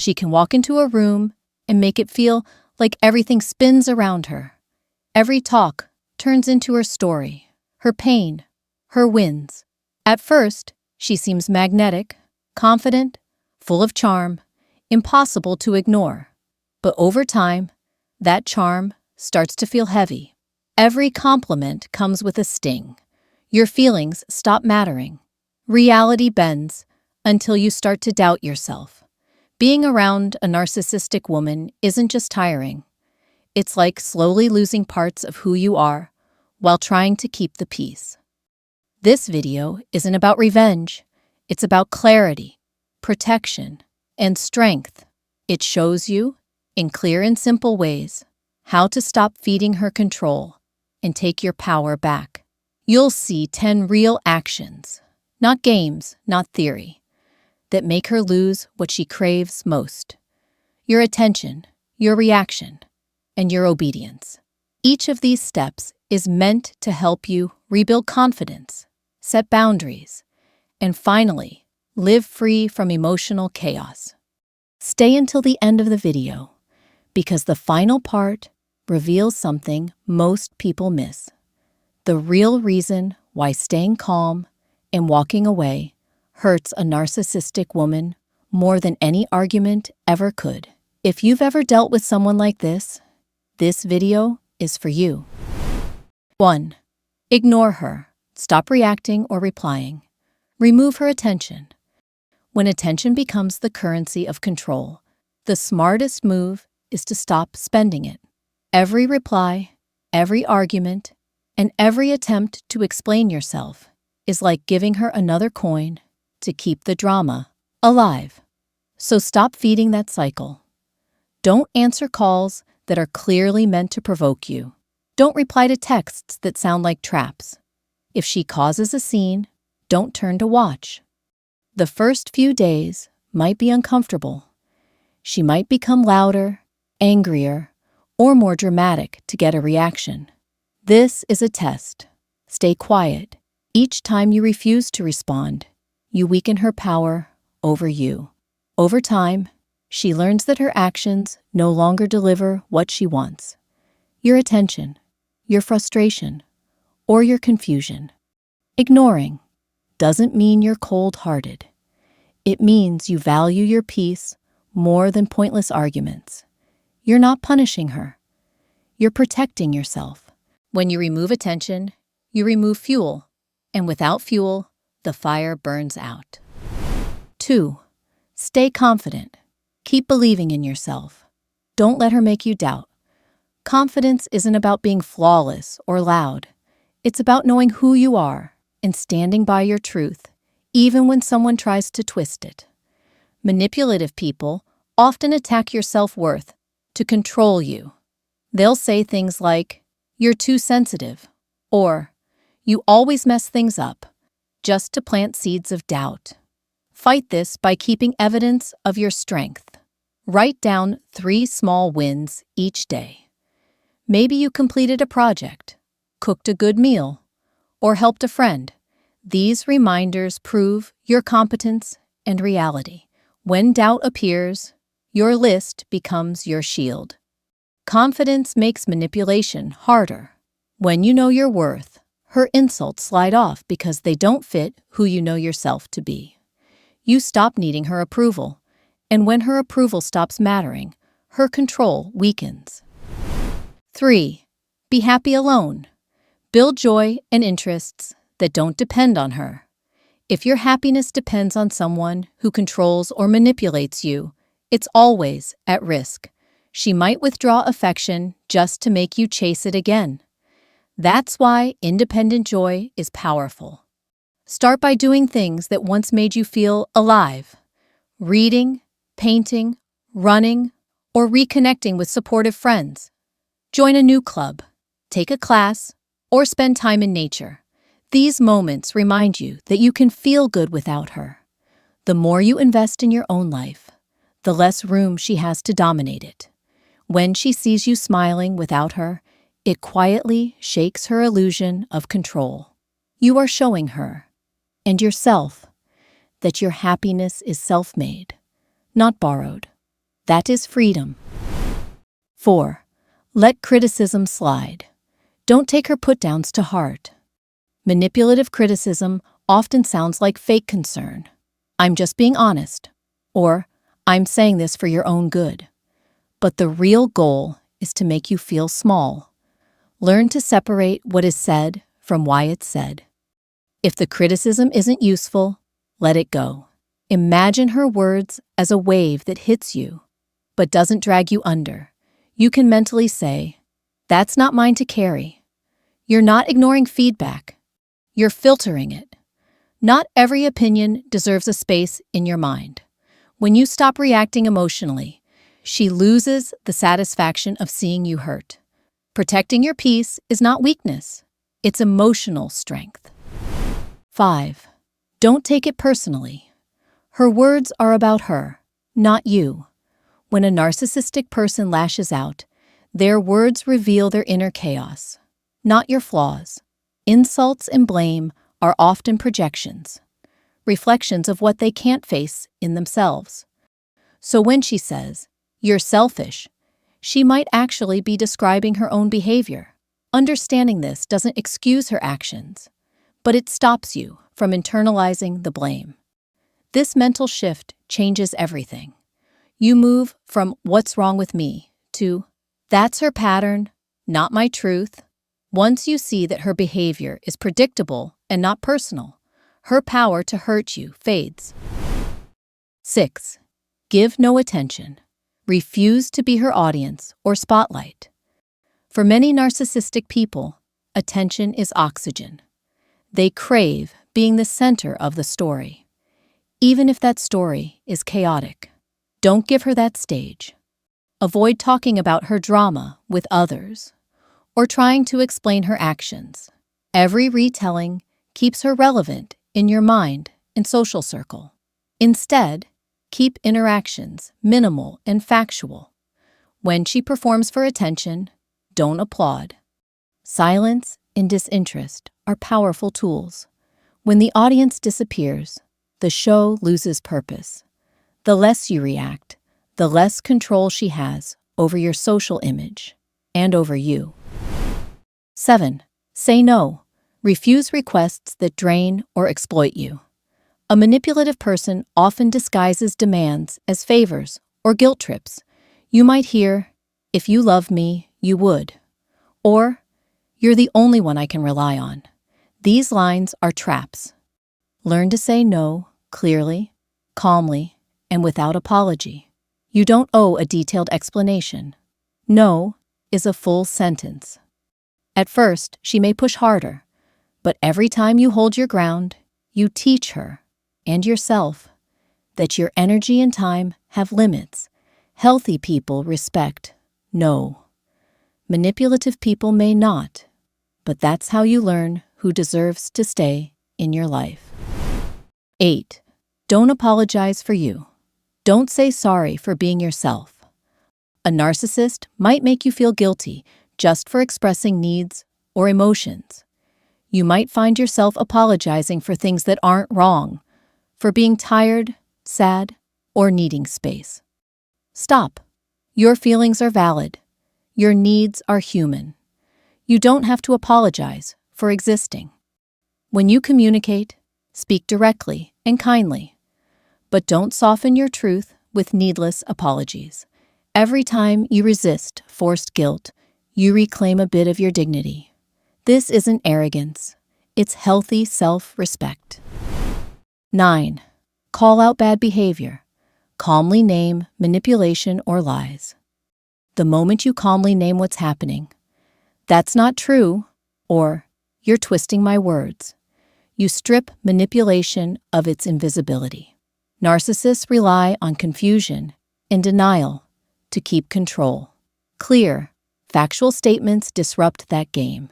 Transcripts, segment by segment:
She can walk into a room and make it feel like everything spins around her. Every talk turns into her story, her pain, her wins. At first, she seems magnetic, confident, full of charm, impossible to ignore. But over time, that charm starts to feel heavy. Every compliment comes with a sting. Your feelings stop mattering. Reality bends until you start to doubt yourself. Being around a narcissistic woman isn't just tiring. It's like slowly losing parts of who you are while trying to keep the peace. This video isn't about revenge. It's about clarity, protection, and strength. It shows you, in clear and simple ways, how to stop feeding her control and take your power back. You'll see 10 real actions, not games, not theory, that make her lose what she craves most: your attention, your reaction, and your obedience. Each of these steps is meant to help you rebuild confidence, set boundaries, and finally, live free from emotional chaos. Stay until the end of the video, because the final part reveals something most people miss: the real reason why staying calm and walking away hurts a narcissistic woman more than any argument ever could. If you've ever dealt with someone like this video is for you. 1. Ignore her. Stop reacting or replying. Remove her attention. When attention becomes the currency of control, the smartest move is to stop spending it. Every reply, every argument, and every attempt to explain yourself is like giving her another coin to keep the drama alive. So stop feeding that cycle. Don't answer calls that are clearly meant to provoke you. Don't reply to texts that sound like traps. If she causes a scene, don't turn to watch. The first few days might be uncomfortable. She might become louder, angrier, or more dramatic to get a reaction. This is a test. Stay quiet. Each time you refuse to respond, you weaken her power over you. Over time, she learns that her actions no longer deliver what she wants: your attention, your frustration, or your confusion. Ignoring doesn't mean you're cold-hearted. It means you value your peace more than pointless arguments. You're not punishing her. You're protecting yourself. When you remove attention, you remove fuel, and without fuel, the fire burns out. 2. Stay confident. Keep believing in yourself. Don't let her make you doubt. Confidence isn't about being flawless or loud. It's about knowing who you are and standing by your truth, even when someone tries to twist it. Manipulative people often attack your self-worth to control you. They'll say things like, "You're too sensitive," or "You always mess things up," just to plant seeds of doubt. Fight this by keeping evidence of your strength. Write down 3 small wins each day. Maybe you completed a project, cooked a good meal, or helped a friend. These reminders prove your competence and reality. When doubt appears, your list becomes your shield. Confidence makes manipulation harder. When you know your worth, her insults slide off because they don't fit who you know yourself to be. You stop needing her approval, and when her approval stops mattering, her control weakens. 3. Be happy alone. Build joy and interests that don't depend on her. If your happiness depends on someone who controls or manipulates you, it's always at risk. She might withdraw affection just to make you chase it again. That's why independent joy is powerful. Start by doing things that once made you feel alive: reading, painting, running, or reconnecting with supportive friends. Join a new club, take a class, or spend time in nature. These moments remind you that you can feel good without her. The more you invest in your own life, the less room she has to dominate it. When she sees you smiling without her, it quietly shakes her illusion of control. You are showing her, and yourself, that your happiness is self-made, not borrowed. That is freedom. 4. Let criticism slide. Don't take her put-downs to heart. Manipulative criticism often sounds like fake concern. I'm just being honest. Or, I'm saying this for your own good. But the real goal is to make you feel small. Learn to separate what is said from why it's said. If the criticism isn't useful, let it go. Imagine her words as a wave that hits you, but doesn't drag you under. You can mentally say, "That's not mine to carry." You're not ignoring feedback. You're filtering it. Not every opinion deserves a space in your mind. When you stop reacting emotionally, she loses the satisfaction of seeing you hurt. Protecting your peace is not weakness. It's emotional strength. 5. Don't take it personally. Her words are about her, not you. When a narcissistic person lashes out, their words reveal their inner chaos, not your flaws. Insults and blame are often projections, reflections of what they can't face in themselves. So when she says, "You're selfish," she might actually be describing her own behavior. Understanding this doesn't excuse her actions, but it stops you from internalizing the blame. This mental shift changes everything. You move from "what's wrong with me" to "that's her pattern, not my truth." Once you see that her behavior is predictable and not personal, her power to hurt you fades. 6. Give no attention. Refuse to be her audience or spotlight. For many narcissistic people, attention is oxygen. They crave being the center of the story, even if that story is chaotic. Don't give her that stage. Avoid talking about her drama with others or trying to explain her actions. Every retelling keeps her relevant in your mind and social circle. Instead, keep interactions minimal and factual. When she performs for attention, don't applaud. Silence and disinterest are powerful tools. When the audience disappears, the show loses purpose. The less you react, the less control she has over your social image and over you. 7. Say no. Refuse requests that drain or exploit you. A manipulative person often disguises demands as favors or guilt trips. You might hear, "If you love me, you would," or "You're the only one I can rely on." These lines are traps. Learn to say no clearly, calmly, and without apology. You don't owe a detailed explanation. No is a full sentence. At first, she may push harder, but every time you hold your ground, you teach her and yourself that your energy and time have limits. Healthy people respect no. Manipulative people may not, but that's how you learn who deserves to stay in your life. 8. Don't apologize for you. Don't say sorry for being yourself. A narcissist might make you feel guilty just for expressing needs or emotions. You might find yourself apologizing for things that aren't wrong, for being tired, sad, or needing space. Stop. Your feelings are valid. Your needs are human. You don't have to apologize for existing. When you communicate, speak directly and kindly, but don't soften your truth with needless apologies. Every time you resist forced guilt, you reclaim a bit of your dignity. This isn't arrogance. It's healthy self-respect. 9. Call out bad behavior. Calmly name manipulation or lies. The moment you calmly name what's happening, "That's not true," or "You're twisting my words," you strip manipulation of its invisibility. Narcissists rely on confusion and denial to keep control. Clear, factual statements disrupt that game.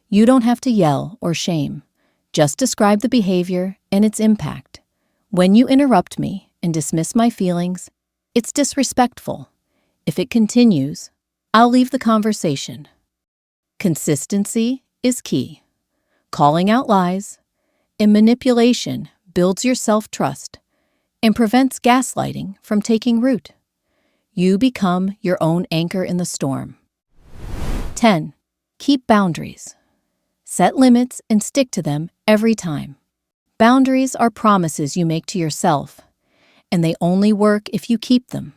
You don't have to yell or shame. Just describe the behavior and its impact. When you interrupt me and dismiss my feelings, it's disrespectful. If it continues, I'll leave the conversation. Consistency is key. Calling out lies and manipulation builds your self-trust and prevents gaslighting from taking root. You become your own anchor in the storm. 10. Keep boundaries. Set limits and stick to them every time. Boundaries are promises you make to yourself, and they only work if you keep them.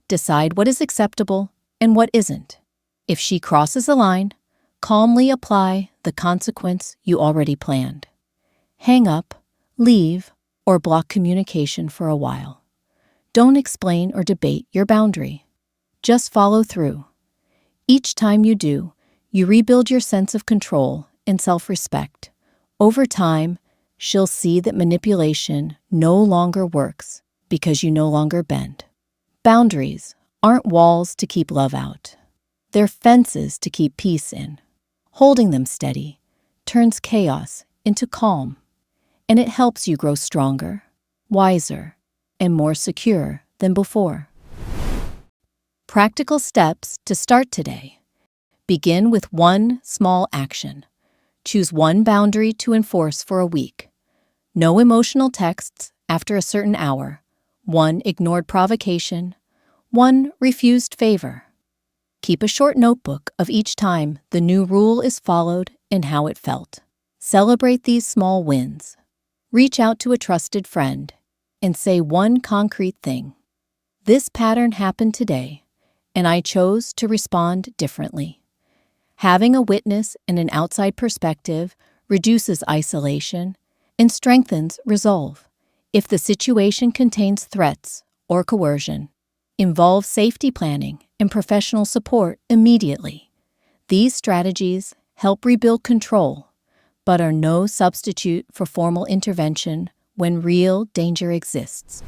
Decide what is acceptable and what isn't. If she crosses a line, calmly apply the consequence you already planned. Hang up, leave, or block communication for a while. Don't explain or debate your boundary. Just follow through. Each time you do, you rebuild your sense of control and self-respect. Over time, she'll see that manipulation no longer works because you no longer bend. Boundaries aren't walls to keep love out. They're fences to keep peace in. Holding them steady turns chaos into calm, and it helps you grow stronger, wiser, and more secure than before. Practical steps to start today. Begin with one small action. Choose one boundary to enforce for a week. No emotional texts after a certain hour. One ignored provocation. One refused favor. Keep a short notebook of each time the new rule is followed and how it felt. Celebrate these small wins. Reach out to a trusted friend and say one concrete thing. This pattern happened today, and I chose to respond differently. Having a witness and an outside perspective reduces isolation and strengthens resolve. If the situation contains threats or coercion, involve safety planning and professional support immediately. These strategies help rebuild control, but are no substitute for formal intervention when real danger exists.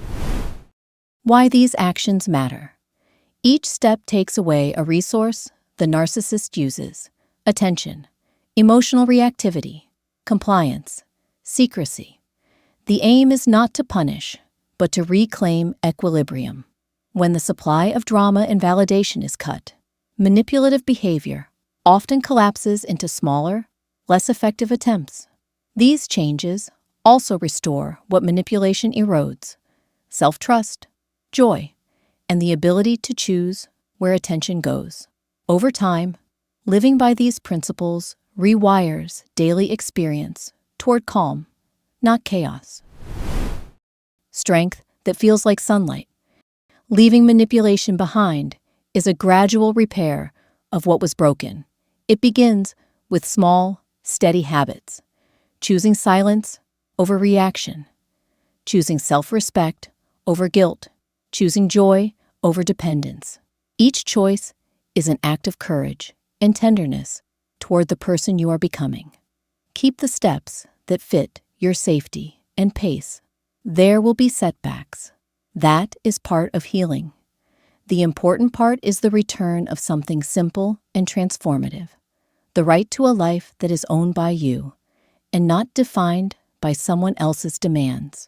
Why these actions matter. Each step takes away a resource the narcissist uses: attention, emotional reactivity, compliance, secrecy. The aim is not to punish, but to reclaim equilibrium. When the supply of drama and validation is cut, manipulative behavior often collapses into smaller, less effective attempts. These changes also restore what manipulation erodes: self-trust, joy, and the ability to choose where attention goes. Over time, living by these principles rewires daily experience toward calm, not chaos. Strength that feels like sunlight. Leaving manipulation behind is a gradual repair of what was broken. It begins with small, steady habits: choosing silence over reaction, choosing self-respect over guilt, choosing joy over dependence. Each choice is an act of courage and tenderness toward the person you are becoming. Keep the steps that fit your safety and pace. There will be setbacks. That is part of healing. The important part is the return of something simple and transformative: the right to a life that is owned by you and not defined by someone else's demands.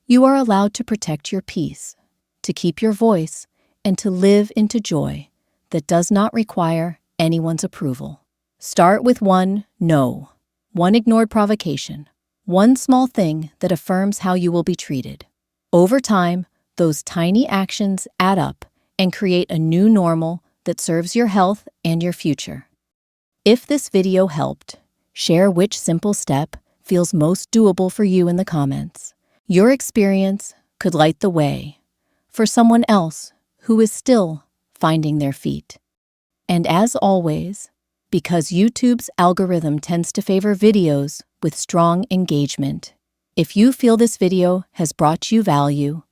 You are allowed to protect your peace, to keep your voice, and to live into joy that does not require anyone's approval. Start with one no, one ignored provocation, one small thing that affirms how you will be treated. Over time, those tiny actions add up and create a new normal that serves your health and your future. If this video helped, share which simple step feels most doable for you in the comments. Your experience could light the way for someone else who is still finding their feet. And as always, because YouTube's algorithm tends to favor videos with strong engagement, if you feel this video has brought you value,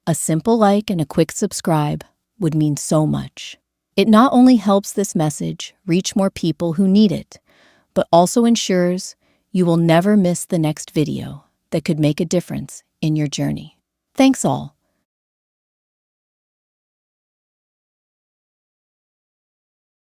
a simple like and a quick subscribe would mean so much. It not only helps this message reach more people who need it, but also ensures you will never miss the next video that could make a difference in your journey. Thanks all.